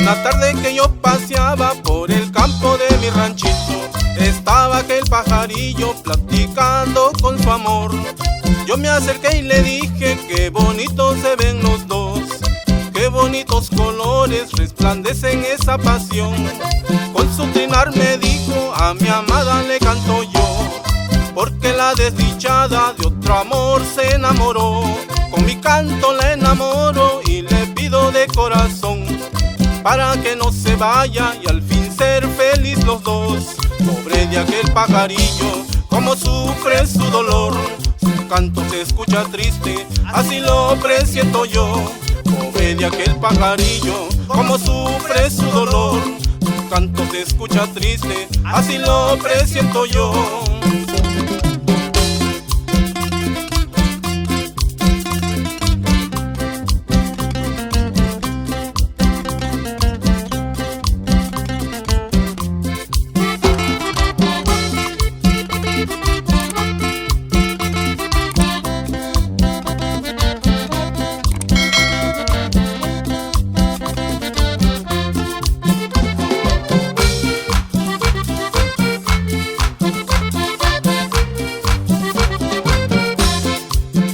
Una tarde que yo paseaba por el campo de mi ranchito, estaba aquel pajarillo platicando con su amor. Yo me acerqué y le dije: qué bonitos se ven los dos, qué bonitos colores resplandecen esa pasión. Con su trinar me dijo: a mi amada le canto yo, porque la desdichada de otro amor se enamoró. Con mi canto la enamoro y le pido de corazón, para que no se vaya y al fin ser feliz los dos. Pobre de aquel pajarillo, cómo sufre su dolor, su canto se escucha triste, así lo presiento yo. Pobre de aquel pajarillo, cómo sufre su dolor, su canto se escucha triste, así lo presiento yo.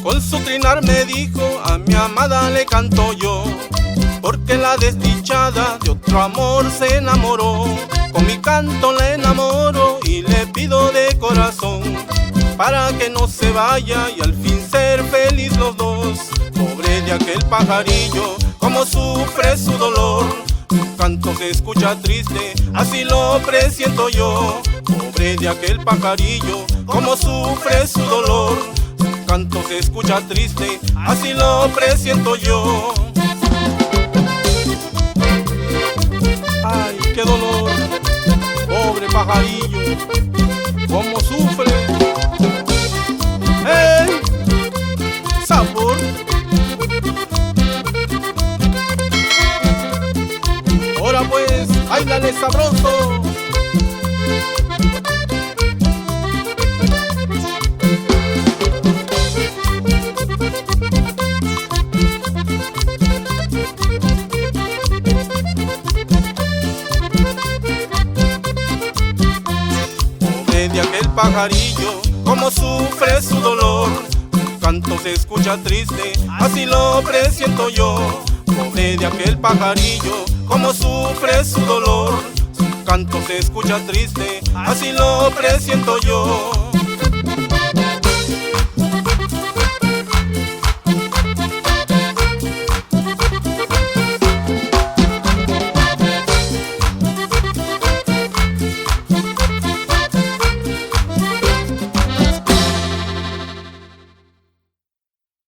Con su trinar me dijo: a mi amada le canto yo, porque la desdichada de otro amor se enamoró. Con mi canto la enamoro y le pido de corazón, para que no se vaya y al fin ser feliz los dos. Pobre de aquel pajarillo, cómo sufre su dolor, su canto se escucha triste, así lo presiento yo. Pobre de aquel pajarillo, cómo sufre su dolor, su canto se escucha triste, así lo presiento yo. Ay, qué dolor, pobre pajarillo, cómo sufre. ¡Hey! Sabor. Ahora pues, ¡ay, dale sabroso! De aquel pajarillo, cómo sufre su dolor, su canto se escucha triste, así lo presiento yo. Pobre de aquel pajarillo, cómo sufre su dolor, su canto se escucha triste, así lo presiento yo.